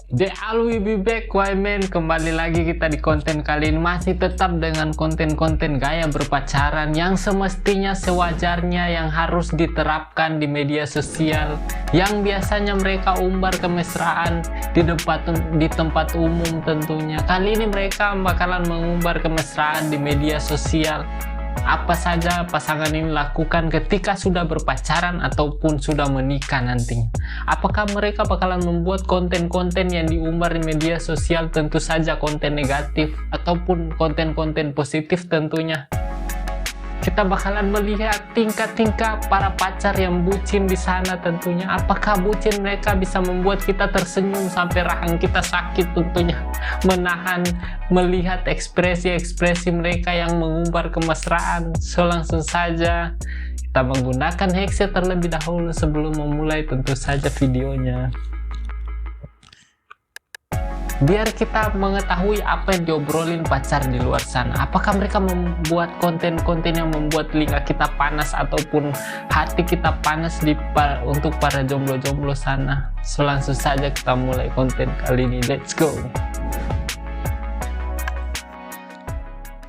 The Alwi be back, men. Kembali lagi kita di konten kali ini, masih tetap dengan konten-konten gaya berpacaran yang semestinya sewajarnya, yang harus diterapkan di media sosial, yang biasanya mereka umbar kemesraan di tempat umum tentunya. Kali ini mereka bakalan mengumbar kemesraan di media sosial. Apa saja pasangan ini lakukan ketika sudah berpacaran ataupun sudah menikah nantinya. Apakah mereka bakalan membuat konten-konten yang diumbar di media sosial, tentu saja konten negatif ataupun konten-konten positif tentunya. Kita bakalan melihat tingkah-tingkah para pacar yang bucin di sana tentunya. Apakah bucin mereka bisa membuat kita tersenyum sampai rahang kita sakit tentunya. Menahan melihat ekspresi-ekspresi mereka yang mengumbar kemesraan. So langsung saja kita menggunakan headset terlebih dahulu sebelum memulai tentu saja videonya. Biar kita mengetahui apa yang diobrolin pacar di luar sana. Apakah mereka membuat konten-konten yang membuat telinga kita panas ataupun hati kita panas untuk para jomblo-jomblo sana. So langsung saja kita mulai konten kali ini. Let's go.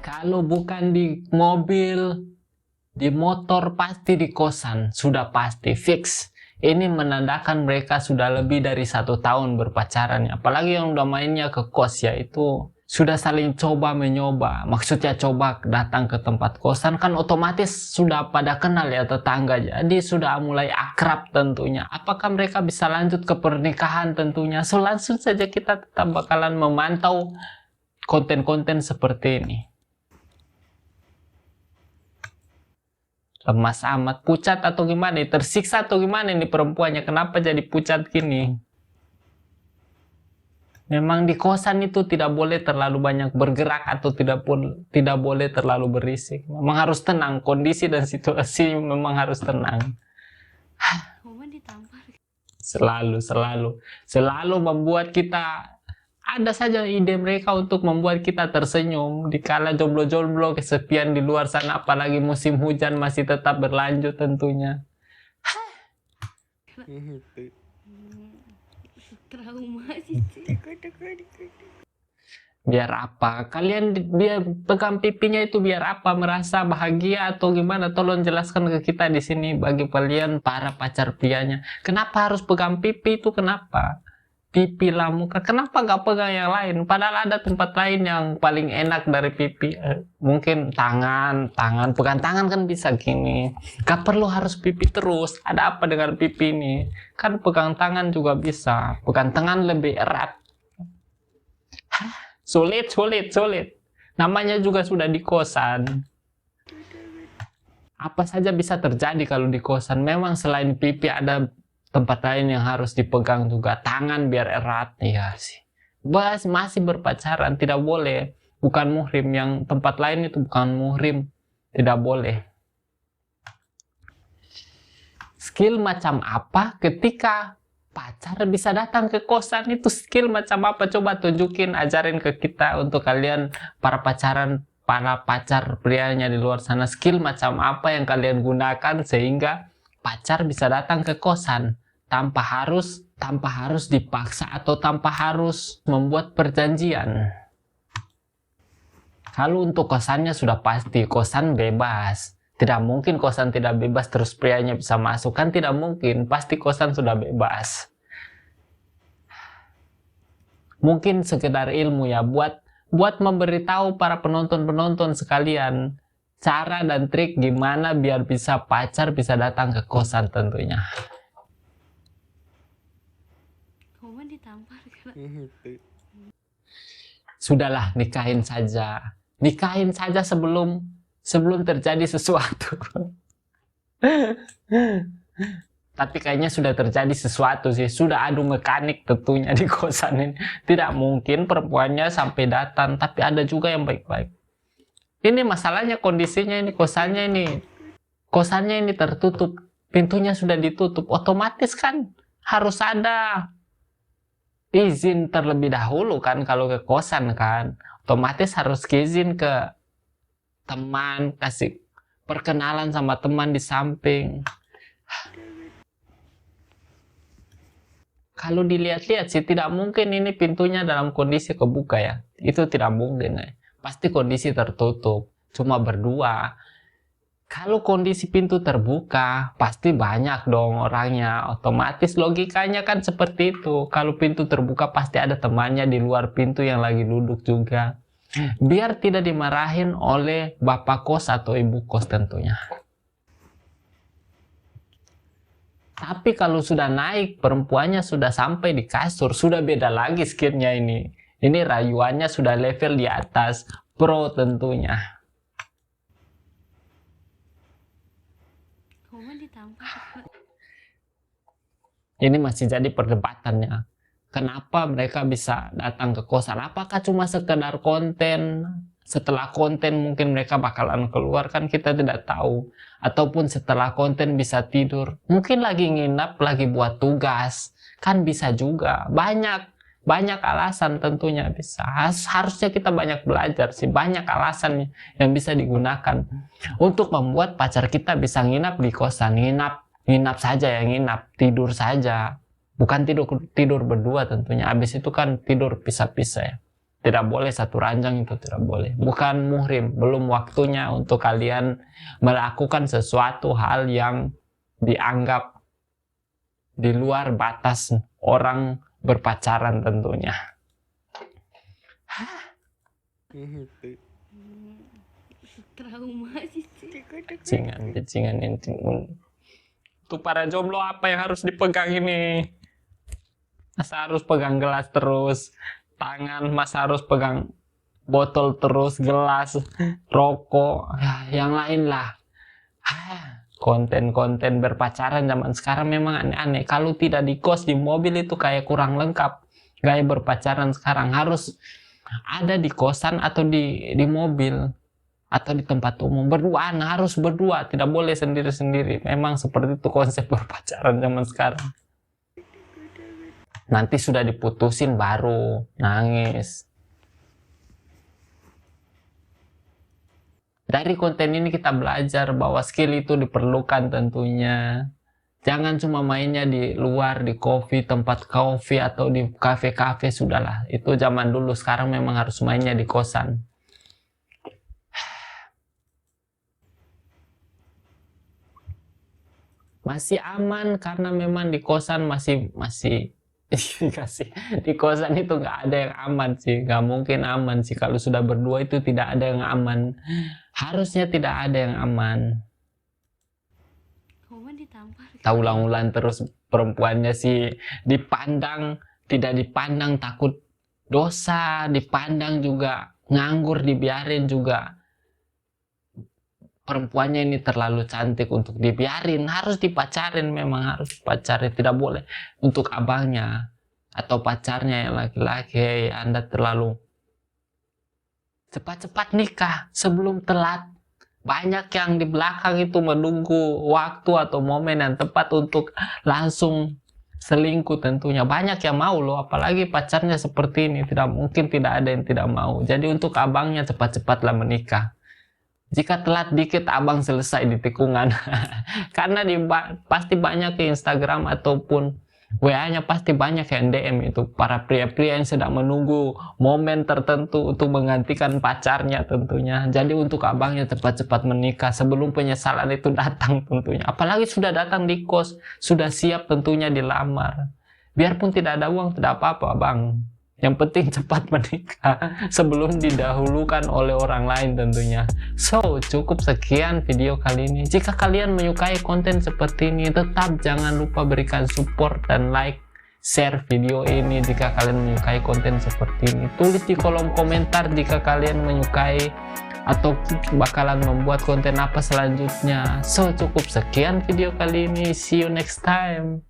Kalau bukan di mobil, di motor, pasti di kosan. Sudah pasti fix. Ini menandakan mereka sudah lebih dari 1 tahun berpacaran. Apalagi yang udah mainnya ke kos, ya itu sudah saling coba menyoba. Maksudnya coba datang ke tempat kosan, kan otomatis sudah pada kenal ya tetangga. Jadi sudah mulai akrab tentunya. Apakah mereka bisa lanjut ke pernikahan tentunya? So langsung saja kita tetap bakalan memantau konten-konten seperti ini. Lemas amat, pucat atau gimana, tersiksa atau gimana ini perempuannya, kenapa jadi pucat gini? Memang di kosan itu tidak boleh terlalu banyak bergerak atau tidak boleh terlalu berisik. Memang harus tenang, kondisi dan situasi memang harus tenang. Selalu membuat kita, ada saja ide mereka untuk membuat kita tersenyum dikala jomblo-jomblo kesepian di luar sana, apalagi musim hujan masih tetap berlanjut tentunya. Trauma sih. Biar apa? Kalian biar pegang pipinya itu biar apa? Merasa bahagia atau gimana? Tolong jelaskan ke kita di sini bagi kalian para pacar prianya. Kenapa harus pegang pipi itu? Kenapa? Pipi lah, muka, kenapa gak pegang yang lain? Padahal ada tempat lain yang paling enak dari pipi. Mungkin tangan, pegang tangan kan bisa gini. Gak perlu harus pipi terus. Ada apa dengan pipi ini? Kan pegang tangan juga bisa. Pegang tangan lebih erat. Sulit. Namanya juga sudah di kosan. Apa saja bisa terjadi kalau di kosan. Memang selain pipi ada tempat lain yang harus dipegang juga, tangan biar erat. Ya sih, masih berpacaran tidak boleh, bukan muhrim. Yang tempat lain itu bukan muhrim, tidak boleh. Skill macam apa ketika pacar bisa datang ke kosan? Itu skill macam apa? Coba tunjukin, ajarin ke kita untuk kalian para pacar prianya di luar sana. Skill macam apa yang kalian gunakan sehingga pacar bisa datang ke kosan tanpa harus dipaksa atau tanpa harus membuat perjanjian. Kalau untuk kosannya sudah pasti kosan bebas. Tidak mungkin kosan tidak bebas terus prianya bisa masuk, kan tidak mungkin. Pasti kosan sudah bebas. Mungkin sekedar ilmu ya, buat memberitahu para penonton sekalian cara dan trik gimana biar bisa pacar bisa datang ke kosan tentunya. Sudahlah, nikahin saja sebelum terjadi sesuatu. Tapi kayaknya sudah terjadi sesuatu sih, sudah adu mekanik tentunya di kosan ini. Tidak mungkin perempuannya sampai datang, tapi ada juga yang baik-baik. Ini masalahnya, kondisinya ini, kosannya ini tertutup, pintunya sudah ditutup, otomatis kan harus ada izin terlebih dahulu kan. Kalau ke kosan kan otomatis harus izin ke teman, kasih perkenalan sama teman di samping. Kalau dilihat-lihat sih tidak mungkin ini pintunya dalam kondisi kebuka ya. Itu tidak mungkin ya. Pasti kondisi tertutup, cuma berdua. Kalau kondisi pintu terbuka, pasti banyak dong orangnya. Otomatis logikanya kan seperti itu. Kalau pintu terbuka pasti ada temannya di luar pintu yang lagi duduk juga. Biar tidak dimarahin oleh bapak kos atau ibu kos tentunya. Tapi kalau sudah naik, perempuannya sudah sampai di kasur, sudah beda lagi skillnya ini. Ini rayuannya sudah level di atas, pro tentunya. Ini masih jadi perdebatannya. Kenapa mereka bisa datang ke kosan? Apakah cuma sekedar konten? Setelah konten mungkin mereka bakalan keluar, kan kita tidak tahu. Ataupun setelah konten bisa tidur. Mungkin lagi nginap, lagi buat tugas. Kan bisa juga. Banyak alasan tentunya bisa. Harusnya kita banyak belajar sih. Banyak alasan yang bisa digunakan. Untuk membuat pacar kita bisa nginap di kosan. Nginap saja ya, nginap. Tidur saja. Bukan tidur berdua tentunya. Habis itu kan tidur pisah-pisah ya. Tidak boleh satu ranjang, itu tidak boleh. Bukan muhrim, belum waktunya untuk kalian melakukan sesuatu hal yang dianggap di luar batas orang berpacaran tentunya. Trauma sih. Cingan itu. Untuk para jomblo apa yang harus dipegang ini? Masa harus pegang gelas terus? Tangan masa harus pegang botol terus, gelas, rokok, yang lain lah. Konten-konten berpacaran zaman sekarang memang aneh-aneh. Kalau tidak di kos, di mobil itu kayak kurang lengkap. Gaya berpacaran sekarang harus ada di kosan atau di mobil atau di tempat umum. Berduaan, harus berdua, tidak boleh sendiri-sendiri. Memang seperti itu konsep berpacaran zaman sekarang. Nanti sudah diputusin baru nangis. Dari konten ini kita belajar bahwa skill itu diperlukan tentunya. Jangan cuma mainnya di luar, di tempat kopi atau di kafe-kafe, sudahlah. Itu zaman dulu, sekarang memang harus mainnya di kosan. Masih aman karena memang di kosan masih dikasih. Di kosan itu nggak ada yang aman sih, nggak mungkin aman sih. Kalau sudah berdua itu tidak ada yang aman, harusnya tidak ada yang aman. Ulang-ulang terus perempuannya sih, dipandang tidak dipandang takut dosa, dipandang juga nganggur dibiarin juga. Perempuannya ini terlalu cantik untuk dibiarin, harus dipacarin, memang harus dipacarin, tidak boleh. Untuk abangnya atau pacarnya yang laki-laki, Anda terlalu cepat-cepat nikah sebelum telat. Banyak yang di belakang itu menunggu waktu atau momen yang tepat untuk langsung selingkuh tentunya. Banyak yang mau loh, apalagi pacarnya seperti ini, tidak mungkin tidak ada yang tidak mau. Jadi untuk abangnya cepat-cepatlah menikah. Jika telat dikit, abang selesai di tikungan. Karena pasti banyak di Instagram ataupun WA-nya pasti banyak yang DM itu. Para pria-pria yang sedang menunggu momen tertentu untuk menggantikan pacarnya tentunya. Jadi untuk abangnya cepat-cepat menikah sebelum penyesalan itu datang tentunya. Apalagi sudah datang di kos, sudah siap tentunya dilamar. Biarpun tidak ada uang, tidak apa-apa bang. Yang penting cepat menikah sebelum didahulukan oleh orang lain tentunya. So, cukup sekian video kali ini. Jika kalian menyukai konten seperti ini, tetap jangan lupa berikan support dan like, share video ini jika kalian menyukai konten seperti ini. Tulis di kolom komentar jika kalian menyukai atau bakalan membuat konten apa selanjutnya. So, cukup sekian video kali ini. See you next time.